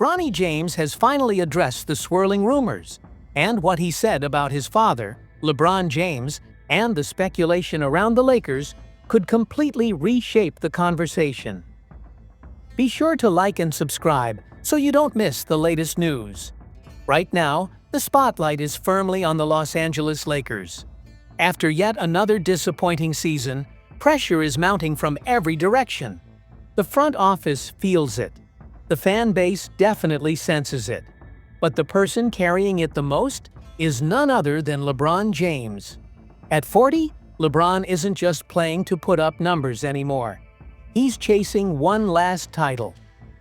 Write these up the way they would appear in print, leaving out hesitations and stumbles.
Bronny James has finally addressed the swirling rumors, and what he said about his father, LeBron James, and the speculation around the Lakers could completely reshape the conversation. Be sure to like and subscribe so you don't miss the latest news. Right now, the spotlight is firmly on the Los Angeles Lakers. After yet another disappointing season, pressure is mounting from every direction. The front office feels it. The fan base definitely senses it. But the person carrying it the most is none other than LeBron James. At 40, LeBron isn't just playing to put up numbers anymore. He's chasing one last title,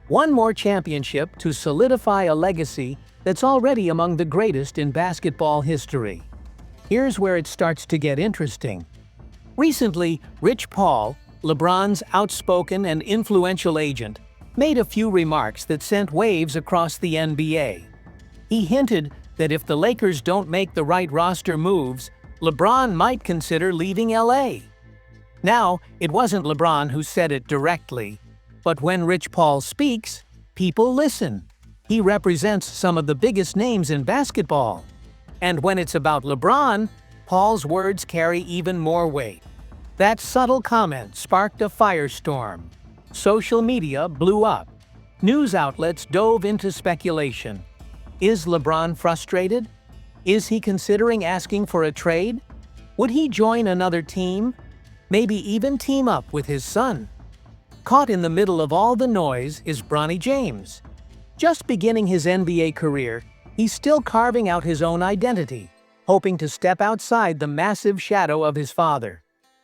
one more championship to solidify a legacy that's already among the greatest in basketball history. Here's where it starts to get interesting. Recently, Rich Paul, LeBron's outspoken and influential agent, made a few remarks that sent waves across the NBA. He hinted that if the Lakers don't make the right roster moves, LeBron might consider leaving LA. Now, it wasn't LeBron who said it directly, but when Rich Paul speaks, people listen. He represents some of the biggest names in basketball. And when it's about LeBron, Paul's words carry even more weight. That subtle comment sparked a firestorm. Social media blew up. News outlets dove into speculation. Is LeBron frustrated? Is he considering asking for a trade? Would he join another team? Maybe even team up with his son? Caught in the middle of all the noise is Bronny James. Just beginning his NBA career, he's still carving out his own identity, hoping to step outside the massive shadow of his father.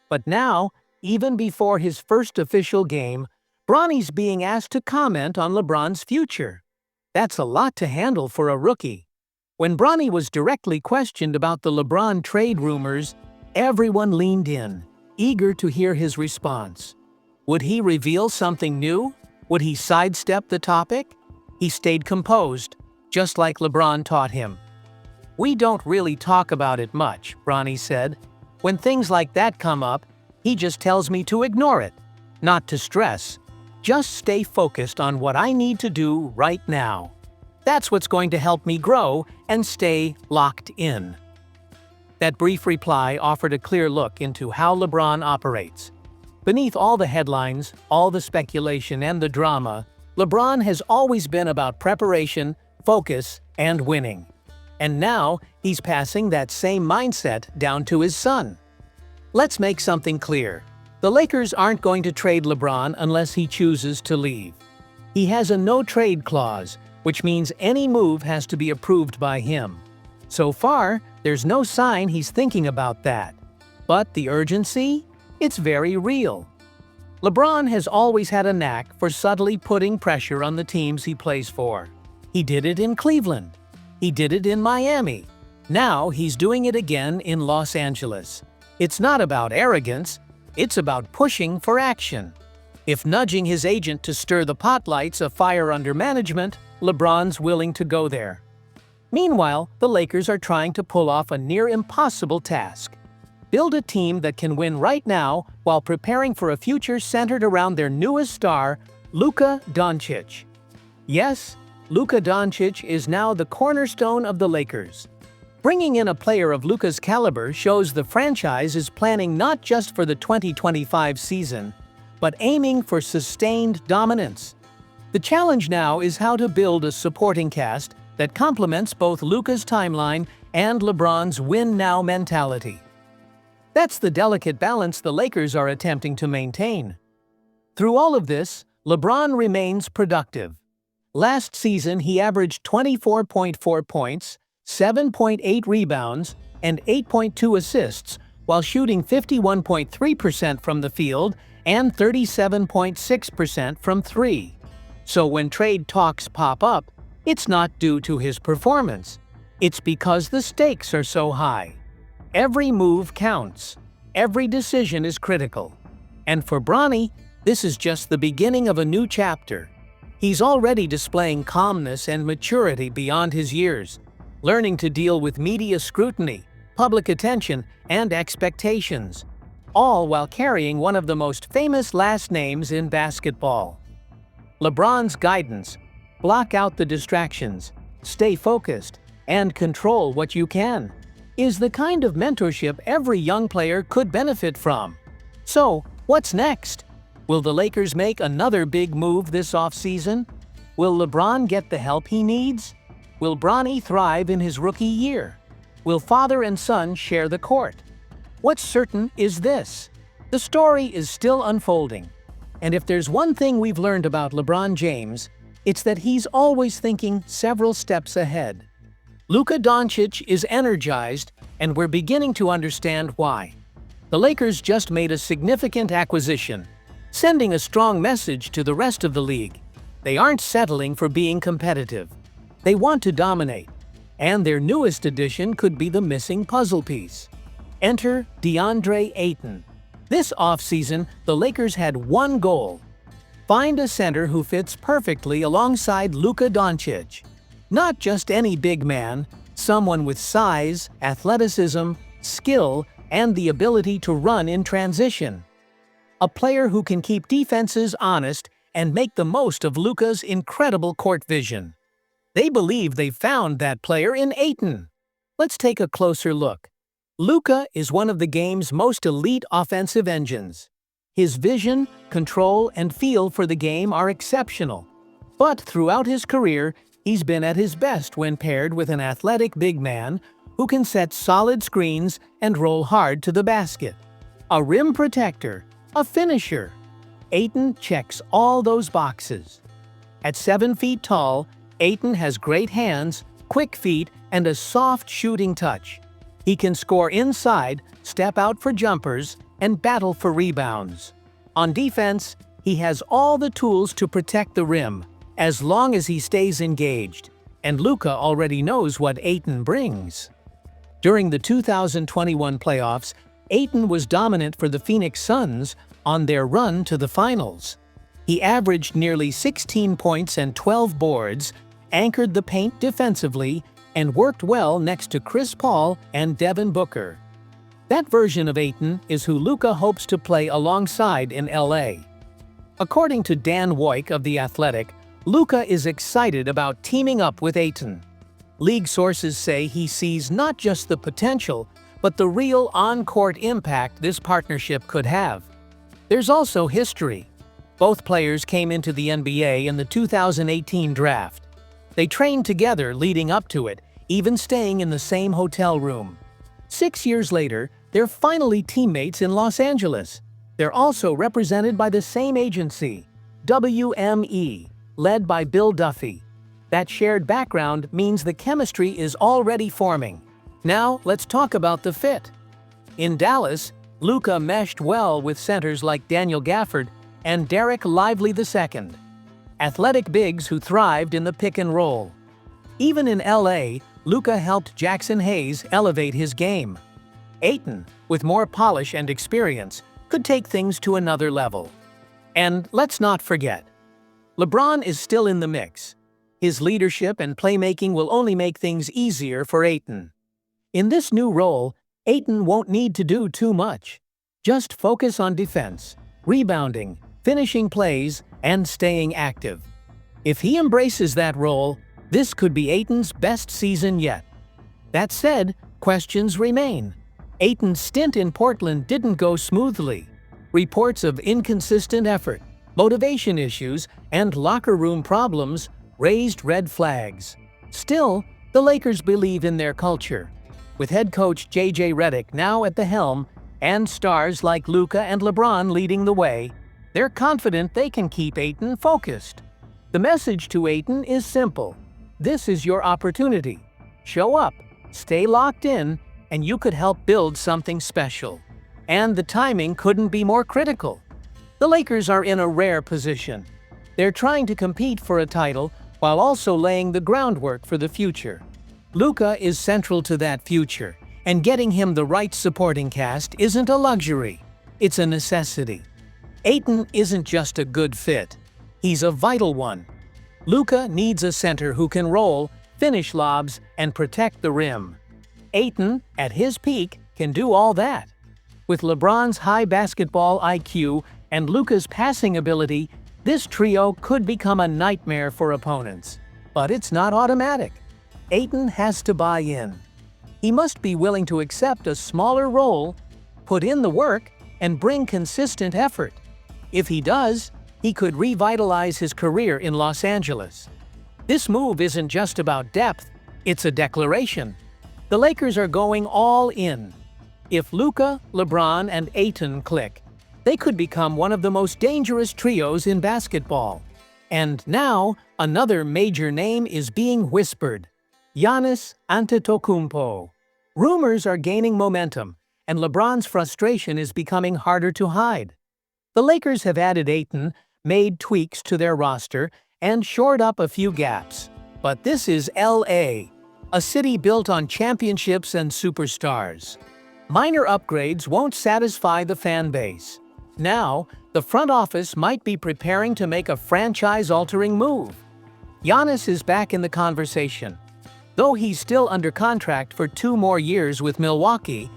But now, even before his first official game, Bronny's being asked to comment on LeBron's future. That's a lot to handle for a rookie. When Bronny was directly questioned about the LeBron trade rumors, everyone leaned in, eager to hear his response. Would he reveal something new? Would he sidestep the topic? He stayed composed, just like LeBron taught him. "We don't really talk about it much," Bronny said. "When things like that come up, he just tells me to ignore it, not to stress. Just stay focused on what I need to do right now. That's what's going to help me grow and stay locked in." That brief reply offered a clear look into how LeBron operates. Beneath all the headlines, all the speculation and the drama, LeBron has always been about preparation, focus, and winning. And now, he's passing that same mindset down to his son. Let's make something clear. The Lakers aren't going to trade LeBron unless he chooses to leave. He has a no-trade clause, which means any move has to be approved by him. So far, there's no sign he's thinking about that. But the urgency? It's very real. LeBron has always had a knack for subtly putting pressure on the teams he plays for. He did it in Cleveland. He did it in Miami. Now he's doing it again in Los Angeles. It's not about arrogance. It's about pushing for action. If nudging his agent to stir the pot lights a fire under management, LeBron's willing to go there. Meanwhile, the Lakers are trying to pull off a near-impossible task. Build a team that can win right now while preparing for a future centered around their newest star, Luka Doncic. Yes, Luka Doncic is now the cornerstone of the Lakers. Bringing in a player of Luka's caliber shows the franchise is planning not just for the 2025 season, but aiming for sustained dominance. The challenge now is how to build a supporting cast that complements both Luka's timeline and LeBron's win-now mentality. That's the delicate balance the Lakers are attempting to maintain. Through all of this, LeBron remains productive. Last season, he averaged 24.4 points, 7.8 rebounds, and 8.2 assists, while shooting 51.3% from the field and 37.6% from three. So when trade talks pop up, it's not due to his performance. It's because the stakes are so high. Every move counts. Every decision is critical. And for Bronny, this is just the beginning of a new chapter. He's already displaying calmness and maturity beyond his years, learning to deal with media scrutiny, public attention, and expectations. all while carrying one of the most famous last names in basketball. LeBron's guidance: block out the distractions, stay focused, and control what you can, is the kind of mentorship every young player could benefit from. So, what's next? Will the Lakers make another big move this offseason? Will LeBron get the help he needs? Will Bronny thrive in his rookie year? Will father and son share the court? What's certain is this: the story is still unfolding. And if there's one thing we've learned about LeBron James, it's that he's always thinking several steps ahead. Luka Doncic is energized, and we're beginning to understand why. The Lakers just made a significant acquisition, sending a strong message to the rest of the league. They aren't settling for being competitive. They want to dominate, and their newest addition could be the missing puzzle piece. Enter DeAndre Ayton. This offseason, the Lakers had one goal: find a center who fits perfectly alongside Luka Doncic. Not just any big man, someone with size, athleticism, skill, and the ability to run in transition. A player who can keep defenses honest and make the most of Luka's incredible court vision. They believe they've found that player in Ayton. Let's take a closer look. Luka is one of the game's most elite offensive engines. His vision, control, and feel for the game are exceptional. But throughout his career, he's been at his best when paired with an athletic big man who can set solid screens and roll hard to the basket. A rim protector, a finisher. Ayton checks all those boxes. At 7 feet tall, Ayton has great hands, quick feet, and a soft shooting touch. He can score inside, step out for jumpers, and battle for rebounds. On defense, he has all the tools to protect the rim, as long as he stays engaged, and Luka already knows what Ayton brings. During the 2021 playoffs, Ayton was dominant for the Phoenix Suns on their run to the finals. He averaged nearly 16 points and 12 boards, anchored the paint defensively, and worked well next to Chris Paul and Devin Booker. That version of Ayton is who Luka hopes to play alongside in LA. According to Dan Woik of The Athletic, Luka is excited about teaming up with Ayton. League sources say he sees not just the potential, but the real on-court impact this partnership could have. There's also history. Both players came into the NBA in the 2018 draft. They trained together leading up to it, even staying in the same hotel room. 6 years later, they're finally teammates in Los Angeles. They're also represented by the same agency, WME, led by Bill Duffy. That shared background means the chemistry is already forming. Now, let's talk about the fit. In Dallas, Luka meshed well with centers like Daniel Gafford and Derek Lively II. Athletic bigs who thrived in the pick and roll. Even in LA, Luka helped Jackson Hayes elevate his game. Ayton, with more polish and experience, could take things to another level. And let's not forget, LeBron is still in the mix. His leadership and playmaking will only make things easier for Ayton. In this new role, Ayton won't need to do too much. Just focus on defense, rebounding, finishing plays, and staying active. If he embraces that role, this could be Ayton's best season yet. That said, questions remain. Ayton's stint in Portland didn't go smoothly. Reports of inconsistent effort, motivation issues, and locker room problems raised red flags. Still, the Lakers believe in their culture. With head coach J.J. Redick now at the helm, and stars like Luka and LeBron leading the way, they're confident they can keep Ayton focused. The message to Ayton is simple. This is your opportunity. Show up, stay locked in, and you could help build something special. And the timing couldn't be more critical. The Lakers are in a rare position. They're trying to compete for a title while also laying the groundwork for the future. Luka is central to that future, and getting him the right supporting cast isn't a luxury. It's a necessity. Ayton isn't just a good fit. He's a vital one. Luka needs a center who can roll, finish lobs, and protect the rim. Ayton, at his peak, can do all that. With LeBron's high basketball IQ and Luka's passing ability, this trio could become a nightmare for opponents. But it's not automatic. Ayton has to buy in. He must be willing to accept a smaller role, put in the work, and bring consistent effort. If he does, he could revitalize his career in Los Angeles. This move isn't just about depth, it's a declaration. The Lakers are going all in. If Luka, LeBron, and Ayton click, they could become one of the most dangerous trios in basketball. And now, another major name is being whispered: Giannis Antetokounmpo. Rumors are gaining momentum, and LeBron's frustration is becoming harder to hide. The Lakers have added Ayton, made tweaks to their roster, and shored up a few gaps. But this is LA, a city built on championships and superstars. Minor upgrades won't satisfy the fan base. Now, the front office might be preparing to make a franchise-altering move. Giannis is back in the conversation. Though he's still under contract for 2 more years with Milwaukee,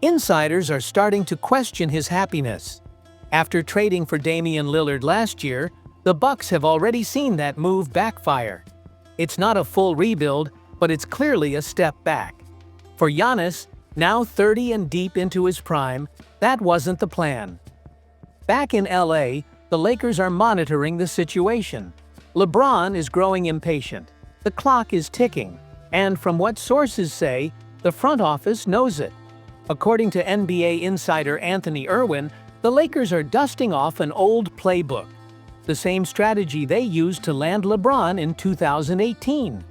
insiders are starting to question his happiness. After trading for Damian Lillard last year, the Bucks have already seen that move backfire. It's not a full rebuild, but it's clearly a step back. For Giannis, now 30 and deep into his prime, that wasn't the plan. Back in LA, the Lakers are monitoring the situation. LeBron is growing impatient. The clock is ticking, and from what sources say, the front office knows it. According to NBA insider Anthony Irwin, the Lakers are dusting off an old playbook, the same strategy they used to land LeBron in 2018.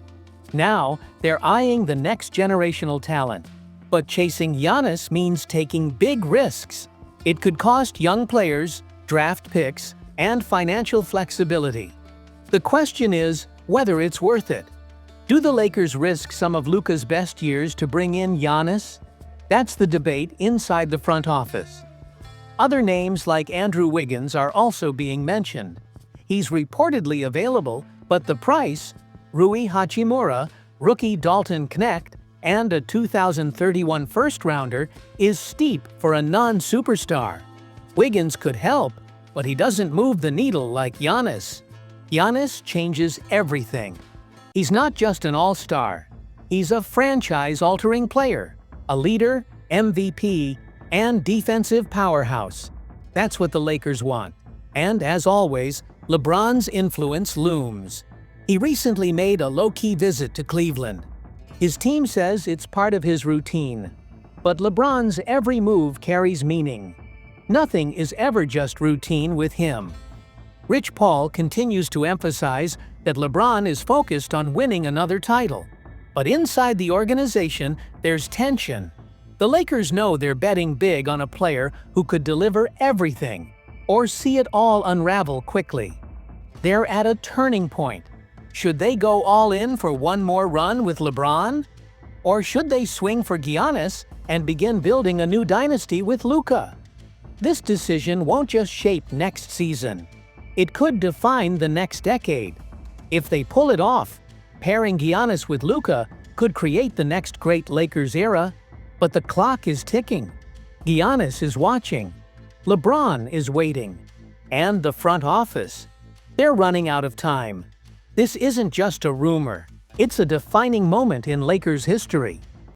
Now, they're eyeing the next generational talent. But chasing Giannis means taking big risks. It could cost young players, draft picks, and financial flexibility. The question is whether it's worth it. Do the Lakers risk some of Luka's best years to bring in Giannis? That's the debate inside the front office. Other names like Andrew Wiggins are also being mentioned. He's reportedly available, but the price, Rui Hachimura, rookie Dalton Knecht, and a 2031 first-rounder, is steep for a non-superstar. Wiggins could help, but he doesn't move the needle like Giannis. Giannis changes everything. He's not just an all-star. He's a franchise-altering player, a leader, MVP, and defensive powerhouse. That's what the Lakers want. And as always, LeBron's influence looms. He recently made a low-key visit to Cleveland. His team says it's part of his routine. But LeBron's every move carries meaning. Nothing is ever just routine with him. Rich Paul continues to emphasize that LeBron is focused on winning another title. But inside the organization, there's tension. The Lakers know they're betting big on a player who could deliver everything, or see it all unravel quickly. They're at a turning point. Should they go all in for one more run with LeBron? Or should they swing for Giannis and begin building a new dynasty with Luka? This decision won't just shape next season. It could define the next decade. If they pull it off, pairing Giannis with Luka could create the next great Lakers era. But the clock is ticking. Giannis is watching. LeBron is waiting. And the front office, they're running out of time. This isn't just a rumor. It's a defining moment in Lakers history.